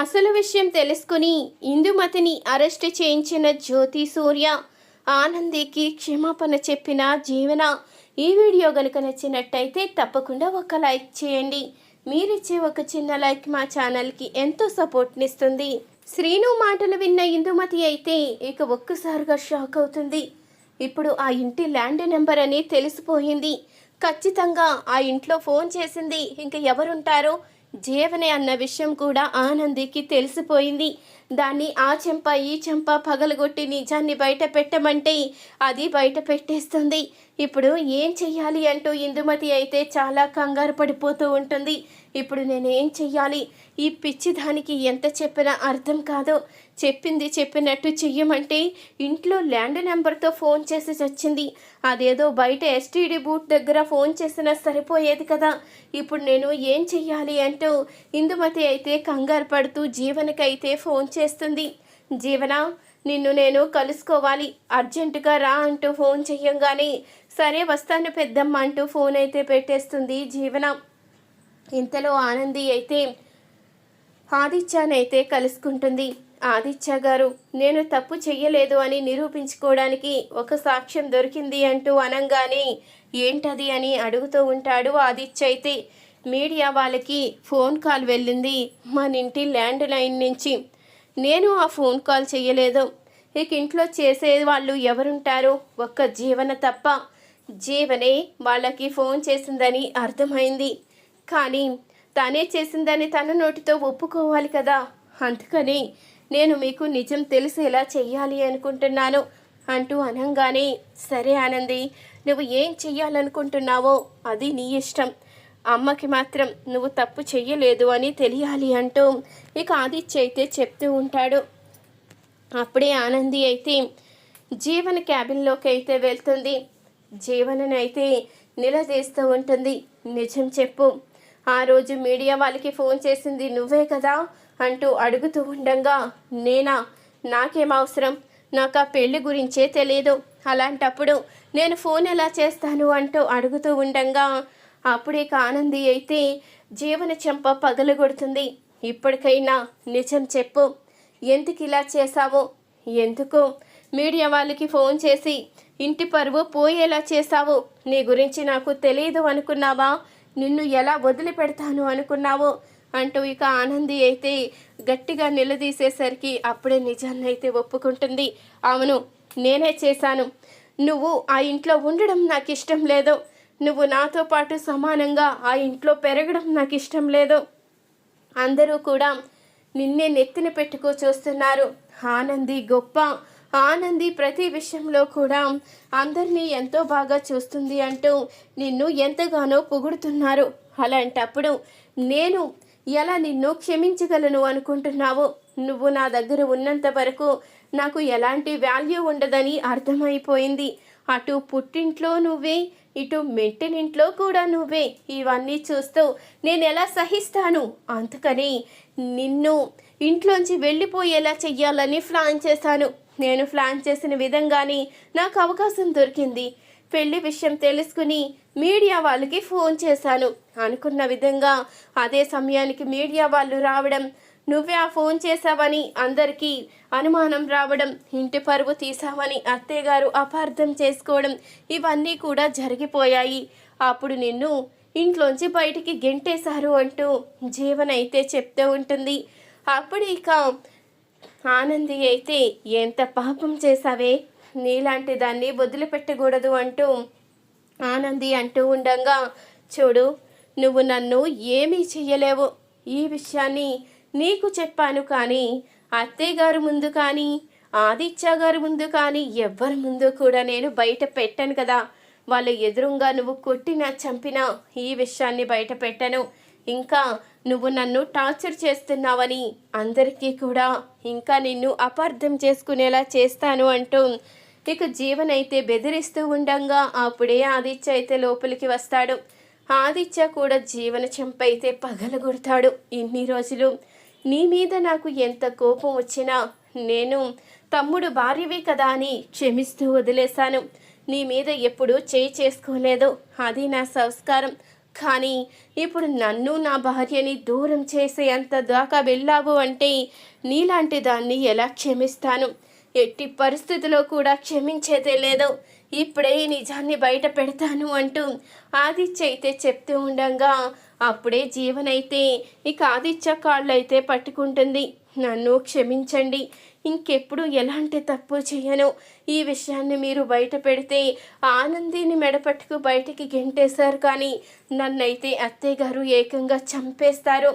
అసలు విషయం తెలుసుకుని ఇందుమతిని అరెస్ట్ చేయించిన జ్యోతి సూర్య ఆనందికి క్షమాపణ చెప్పిన జీవన. ఈ వీడియో గనుక నచ్చినట్టయితే తప్పకుండా ఒక లైక్ చేయండి. మీరిచ్చే ఒక చిన్న లైక్ మా ఛానల్కి ఎంతో సపోర్ట్నిస్తుంది. శ్రీను మాటలు విన్న ఇందుమతి అయితే ఇక ఒక్కసారిగా షాక్ అవుతుంది. ఇప్పుడు ఆ ఇంటి ల్యాండ్ నెంబర్ అని తెలిసిపోయింది. ఖచ్చితంగా ఆ ఇంట్లో ఫోన్ చేసింది ఇంక ఎవరుంటారో జీవనే అన్న విషయం కూడా ఆనందికి తెలిసిపోయింది. దాన్ని ఆ చెంప ఈ చెంప పగలగొట్టి నిజాన్ని బయట పెట్టమంటే అది బయట పెట్టేస్తుంది. ఇప్పుడు ఏం చెయ్యాలి అంటూ ఇందుమతి అయితే చాలా కంగారు పడిపోతూ ఉంటుంది. ఇప్పుడు నేనేం చెయ్యాలి? ఈ పిచ్చి దానికి ఎంత చెప్పినా అర్థం కాదో. చెప్పింది చెప్పినట్టు చెయ్యమంటే ఇంట్లో ల్యాండ్ నెంబర్తో ఫోన్ చేసి వచ్చింది. అదేదో బయట ఎస్టీడీ బూత్ దగ్గర ఫోన్ చేసినా సరిపోయేది కదా. ఇప్పుడు నేను ఏం చెయ్యాలి అంటూ ఇందుమతి అయితే కంగారు పడుతూ జీవనకైతే ఫోన్ చేస్తుంది. జీవన, నిన్ను నేను కలుసుకోవాలి, అర్జెంటుగా రా అంటూ ఫోన్ చెయ్యంగానే సరే వస్తాను పెద్దమ్మ అంటూ ఫోన్ అయితే పెట్టేస్తుంది జీవన. ఇంతలో ఆనంది అయితే ఆదిత్యనైతే కలుసుకుంటుంది. ఆదిత్య గారు, నేను తప్పు చెయ్యలేదు అని నిరూపించుకోవడానికి ఒక సాక్ష్యం దొరికింది అంటూ అనంగానే ఏంటది అని అడుగుతూ ఉంటాడు ఆదిత్య. అయితే మీడియా వాళ్ళకి ఫోన్ కాల్ వెళ్ళింది మన ఇంటి ల్యాండ్ లైన్ నుంచి. నేను ఆ ఫోన్ కాల్ చెయ్యలేదు. ఇక ఇంట్లో చేసే వాళ్ళు ఎవరుంటారో ఒక్క జీవన తప్ప. జీవనే వాళ్ళకి ఫోన్ చేసిందని అర్థమైంది. కానీ తనే చేసిందని తన నోటితో ఒప్పుకోవాలి కదా. అందుకని నేను మీకు నిజం తెలిసేలా చెయ్యాలి అనుకుంటున్నాను అంటూ అనంగానే సరే ఆనంది, నువ్వు ఏం చెయ్యాలనుకుంటున్నావో అది నీ ఇష్టం. అమ్మకి మాత్రం నువ్వు తప్పు చెయ్యలేదు అని తెలియాలి అంటూ ఇక ఆదిత్య అయితే చెప్తూ ఉంటాడు. అప్పుడే ఆనంది అయితే జీవన క్యాబిన్లోకి అయితే వెళ్తుంది. జీవననైతే నిలదీస్తూ ఉంటుంది. నిజం చెప్పు, ఆ రోజు మీడియా వాళ్ళకి ఫోన్ చేసింది నువ్వే కదా అంటూ అడుగుతూ ఉండగా నేనా? నాకేం అవసరం? నాకు ఆ పెళ్లి గురించే తెలియదు. అలాంటప్పుడు నేను ఫోన్ ఎలా చేస్తాను అంటూ అడుగుతూ ఉండగా అప్పుడే ఆనంది అయితే జీవన చెంప పగలగొడుతుంది. ఇప్పటికైనా నిజం చెప్పు, ఎందుకు ఇలా చేశావో? ఎందుకు మీడియా వాళ్ళకి ఫోన్ చేసి ఇంటి పరువు పోయేలా చేశావు? నీ గురించి నాకు తెలియదు అనుకున్నావా? నిన్ను ఎలా వదిలిపెడతాను అనుకున్నావో అంటూ ఇక ఆనంది అయితే గట్టిగా నిలదీసేసరికి అప్పుడే నిజాన్ని అయితే ఒప్పుకుంటుంది. అవును, నేనే చేశాను. నువ్వు ఆ ఇంట్లో ఉండడం నాకు ఇష్టం లేదు. నువ్వు నాతో పాటు సమానంగా ఆ ఇంట్లో పెరగడం నాకు ఇష్టం లేదు. అందరూ కూడా నిన్నే నెత్తిన పెట్టుకో చూస్తున్నారు. ఆనంది గొప్ప, ఆనంది ప్రతి విషయంలో కూడా అందరినీ ఎంతో బాగా చూస్తుంది అంటూ నిన్ను ఎంతగానో పొగుడుతున్నారు. అలాంటప్పుడు నేను ఎలా నిన్ను క్షమించగలను అనుకుంటున్నావు? నువ్వు నా దగ్గర ఉన్నంత వరకు నాకు ఎలాంటి వాల్యూ ఉండదని అర్థమైపోయింది. అటు పుట్టింట్లో నువ్వే, ఇటు మెట్టినింట్లో కూడా నువ్వే. ఇవన్నీ చూస్తూ నేను ఎలా సహిస్తాను? అందుకని నిన్ను ఇంట్లోంచి వెళ్ళిపోయేలా చెయ్యాలని ప్లాన్ చేశాను. నేను ప్లాన్ చేసిన విధంగానే నాకు అవకాశం దొరికింది. పెళ్లి విషయం తెలుసుకుని మీడియా వాళ్ళకి ఫోన్ చేశాను. అనుకున్న విధంగా అదే సమయానికి మీడియా వాళ్ళు రావడం, నువ్వే ఆ ఫోన్ చేశావని అందరికీ అనుమానం రావడం, ఇంటి పరువు తీసావని అత్తయ్యగారు అపార్థం చేసుకోవడం, ఇవన్నీ కూడా జరిగిపోయాయి. అప్పుడు నిన్ను ఇంట్లోంచి బయటికి గెంటేశారు అంటూ జీవన అయితే చెప్తూ ఉంటుంది. అప్పుడు ఇక ఆనంది అయితే ఎంత పాపం చేశావే, నీలాంటి దాన్ని వదిలిపెట్టకూడదు అంటూ ఆనంది అంటూ ఉండగా చూడు, నువ్వు నన్ను ఏమీ చెయ్యలేవు. ఈ విషయాన్ని నీకు చెప్పాను, కానీ అత్తయ్య గారు ముందు కానీ ఆదిత్య గారు ముందు కానీ ఎవ్వరి ముందు కూడా నేను బయట పెట్టను కదా. వాళ్ళు ఎదురుగా నువ్వు కొట్టినా చంపినా ఈ విషయాన్ని బయట పెట్టను. ఇంకా నువ్వు నన్ను టార్చర్ చేస్తున్నావని అందరికీ కూడా ఇంకా నిన్ను అపార్థం చేసుకునేలా చేస్తాను అంటూ ఇక జీవనైతే బెదిరిస్తూ ఉండగా అప్పుడే ఆదిత్య అయితే లోపలికి వస్తాడు. ఆదిత్య కూడా జీవన చెంపైతే పగలగొడతాడు. ఇన్ని రోజులు నీ మీద నాకు ఎంత కోపం వచ్చినా నేను తమ్ముడు భార్యవే కదా అని క్షమిస్తూ వదిలేశాను. నీ మీద ఎప్పుడూ చేయి చేసుకోలేదు. అది నా సంస్కారం. కానీ ఇప్పుడు నన్ను నా భార్యని దూరం చేసే అంత దాకా వెళ్ళావు అంటే నీలాంటి దాన్ని ఎలా క్షమిస్తాను? ఎట్టి పరిస్థితిలో కూడా క్షమించేదే లేదు. ఇప్పుడే ఈ నిజాన్ని బయట పెడతాను అంటూ ఆదిత్య అయితే చెప్తూ ఉండగా అప్పుడే జీవనైతే ఇక ఆదిత్య కాళ్ళైతే పట్టుకుంటుంది. నన్ను క్షమించండి, ఇంకెప్పుడు ఎలాంటి తప్పు చేయను. ఈ విషయాన్ని మీరు బయట పెడితే ఆనందిని మెడపట్టుకు బయటికి గెంటేశారు, కానీ నన్నైతే అత్తయ్య గారు ఏకంగా చంపేస్తారు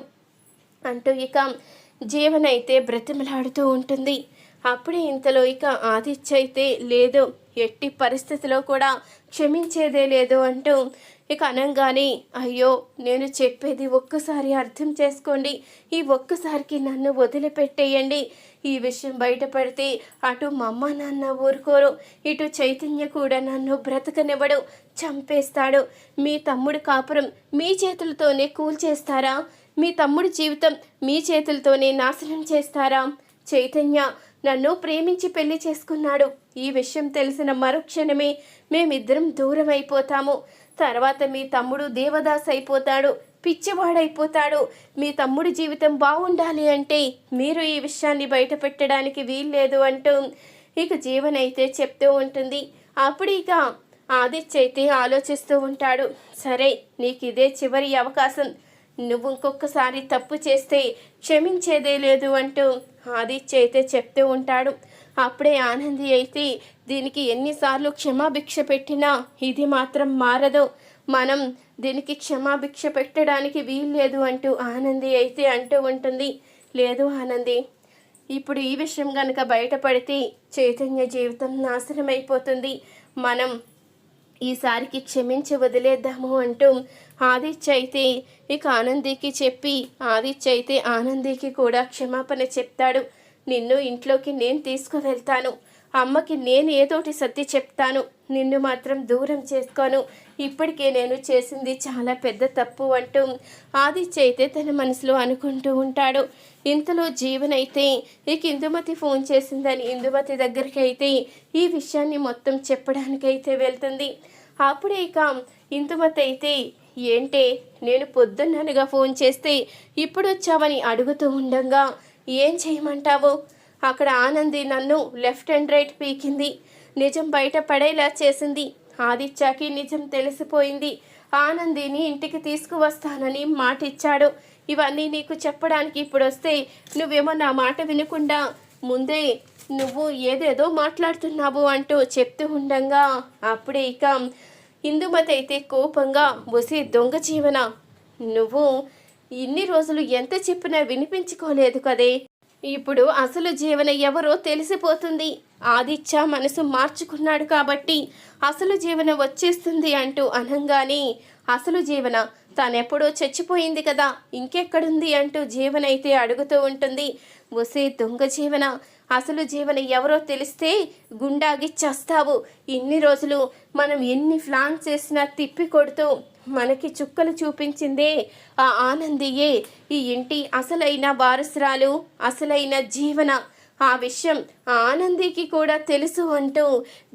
అంటూ ఇక జీవనైతే బ్రతిమలాడుతూ ఉంటుంది. అప్పుడే ఇంతలో ఇక ఆదిత్య అయితే లేదు, ఎట్టి పరిస్థితిలో కూడా క్షమించేదే లేదు అంటూ ఇక అనంగానే అయ్యో నేను చెప్పేది ఒక్కసారి అర్థం చేసుకోండి, ఈ ఒక్కసారికి నన్ను వదిలిపెట్టేయండి. ఈ విషయం బయటపడితే అటు మా అమ్మ నాన్న ఊరుకోరు, ఇటు చైతన్య కూడా నన్ను బ్రతకనివ్వడు, చంపేస్తాడు. మీ తమ్ముడు కాపురం మీ చేతులతోనే కూల్చేస్తారా? మీ తమ్ముడి జీవితం మీ చేతులతోనే నాశనం చేస్తారా? చైతన్య నన్ను ప్రేమించి పెళ్లి చేసుకున్నాడు. ఈ విషయం తెలిసిన మరుక్షణమే మేమిద్దరం దూరం అయిపోతాము. తర్వాత మీ తమ్ముడు దేవదాస్ అయిపోతాడు, పిచ్చివాడైపోతాడు. మీ తమ్ముడి జీవితం బాగుండాలి అంటే మీరు ఈ విషయాన్ని బయట పెట్టడానికి వీల్లేదు అంటూ ఇక జీవనైతే చెప్తూ ఉంటుంది. అప్పుడు ఇక ఆదిత్య అయితే ఆలోచిస్తూ ఉంటాడు. సరే, నీకు ఇదే చివరి అవకాశం, నువ్వు ఇంకొకసారి తప్పు చేస్తే క్షమించేదే లేదు అంటూ ఆదిత్య అయితే చెప్తూ ఉంటాడు. అప్పుడే ఆనంది అయితే దీనికి ఎన్నిసార్లు క్షమాభిక్ష పెట్టినా ఇది మాత్రం మారదు, మనం దీనికి క్షమాభిక్ష పెట్టడానికి వీల్లేదు అంటూ ఆనంది అయితే అంటూ ఉంటుంది. లేదు ఆనంది, ఇప్పుడు ఈ విషయం కనుక బయటపడితే చైతన్య జీవితం నాశనం అయిపోతుంది, మనం ఈసారికి క్షమించి వదిలేద్దాము అంటూ ఆదిత్య అయితే ఇక ఆనందికి చెప్పి ఆదిత్య అయితే ఆనందికి కూడా క్షమాపణ చెప్తాడు. నిన్ను ఇంట్లోకి నేను తీసుకువెళ్తాను, అమ్మకి నేను ఏదోటి సర్ది చెప్తాను, నిన్ను మాత్రం దూరం చేసుకోను, ఇప్పటికే నేను చేసింది చాలా పెద్ద తప్పు అంటూ ఆదిత్య అయితే తన మనసులో అనుకుంటూ ఉంటాడు. ఇంతలో జీవనైతే ఇక ఇందుమతి ఫోన్ చేసిందని ఇందుమతి దగ్గరికి అయితే ఈ విషయాన్ని మొత్తం చెప్పడానికైతే వెళ్తుంది. అప్పుడే ఇక ఇందుమతి అయితే ఏంటే నేను పొద్దున్ననగా ఫోన్ చేస్తే ఇప్పుడు వచ్చావని అడుగుతూ ఉండగా ఏం చేయమంటావు? అక్కడ ఆనంది నన్ను లెఫ్ట్ అండ్ రైట్ పీకింది, నిజం బయట పడేలా చేసింది. ఆదిత్యకి నిజం తెలిసిపోయింది, ఆనందిని ఇంటికి తీసుకువస్తానని మాట ఇచ్చాడు. ఇవన్నీ నీకు చెప్పడానికి ఇప్పుడు వస్తే నువ్వేమో నా మాట వినకుండా ముందే నువ్వు ఏదేదో మాట్లాడుతున్నావు అంటూ చెప్తూ ఉండగా అప్పుడే ఇక ఇందుమతి అయితే కోపంగా వసి దొంగ జీవన, నువ్వు ఇన్ని రోజులు ఎంత చెప్పినా వినిపించుకోలేదు కదే, ఇప్పుడు అసలు జీవన ఎవరో తెలిసిపోతుంది. ఆదిత్య మనసు మార్చుకున్నాడు కాబట్టి అసలు జీవన వచ్చేస్తుంది అంటూ అనంగానే అసలు జీవన తానెప్పుడో చచ్చిపోయింది కదా, ఇంకెక్కడుంది అంటూ జీవన అయితే అడుగుతూ ఉంటుంది. వసే దొంగ జీవన, అసలు జీవన ఎవరో తెలిస్తే గుండాగి చస్తావు. ఇన్ని రోజులు మనం ఎన్ని ప్లాన్ చేసినా తిప్పి కొడుతూ మనకి చుక్కలు చూపించిందే ఆ ఆనందియే ఈ ఇంటి అసలైన వారసురాలు, అసలైన జీవన. ఆ విషయం ఆనందికి కూడా తెలుసు అంటూ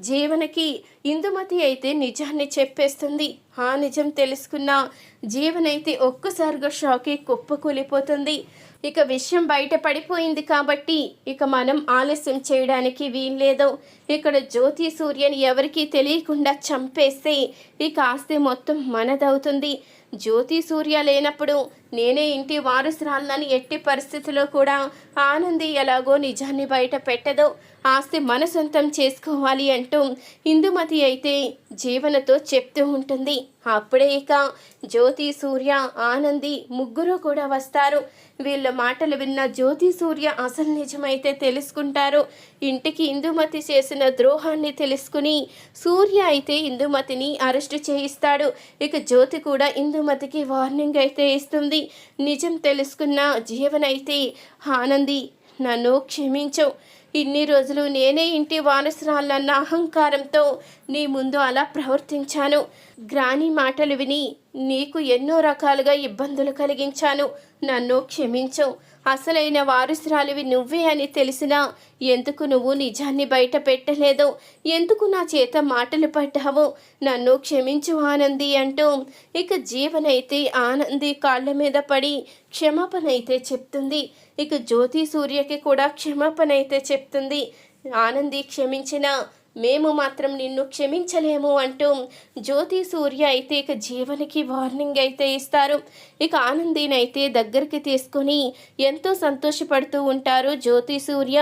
జీవనకి ఇందుమతి అయితే నిజాన్ని చెప్పేస్తుంది. ఆ నిజం తెలుసుకున్న జీవనైతే ఒక్కసారిగా షాకి కుప్పకూలిపోతుంది. ఇక విషయం బయట పడిపోయింది కాబట్టి ఇక మనం ఆలస్యం చేయడానికి వీల్లేదు. ఇక్కడ జ్యోతి సూర్యని ఎవరికీ తెలియకుండా చంపేస్తే ఇక ఆస్తి మొత్తం మనదవుతుంది. జ్యోతి సూర్య లేనప్పుడు నేనే ఇంటి వారసురాలని ఎట్టి పరిస్థితిలో కూడా ఆనంది ఎలాగో నిజాన్ని బయట పెట్టదో, ఆస్తి మన సొంతం చేసుకోవాలి అంటూ ఇందుమతి అయితే జీవనతో చెప్తూ ఉంటుంది. అప్పుడే ఇక జ్యోతి సూర్య ఆనంది ముగ్గురు కూడా వస్తారు. వీళ్ళ మాటలు విన్న జ్యోతి సూర్య అసలు నిజమైతే తెలుసుకుంటారు. ఇంటికి ఇందుమతి చేసిన ద్రోహాన్ని తెలుసుకుని సూర్య అయితే ఇందుమతిని అరెస్టు చేయిస్తాడు. ఇక జ్యోతి కూడా ఇందుమతికి వార్నింగ్ అయితే ఇస్తుంది. నిజం తెలుసుకున్న జీవనైతే ఆనంది నన్ను క్షమించు, ఇన్ని రోజులు నేనే ఇంటి వారసురాలన్న అహంకారంతో నీ ముందు అలా ప్రవర్తించాను. గ్రాని మాటలు విని నీకు ఎన్నో రకాలుగా ఇబ్బందులు కలిగించాను, నన్ను క్షమించు. అసలైన వారసురాలివి నువ్వే అని తెలిసినా ఎందుకు నువ్వు నిజాన్ని బయట పెట్టలేదు? ఎందుకు నా చేత మాటలు పడ్డావు? నన్ను క్షమించు ఆనంది అంటూ ఇక జీవనైతే ఆనంది కాళ్ళ మీద పడి క్షమాపణ అయితే చెప్తుంది. ఇక జ్యోతి సూర్యకి కూడా క్షమాపణ అయితే చెప్తుంది. ఆనంది క్షమించిన మేము మాత్రం నిన్ను క్షమించలేము అంటూ జ్యోతి సూర్య అయితే ఇక జీవనికి వార్నింగ్ అయితే ఇస్తారు. ఇక ఆనందిని అయితే దగ్గరికి తీసుకొని ఎంతో సంతోషపడుతూ ఉంటారు జ్యోతి సూర్య.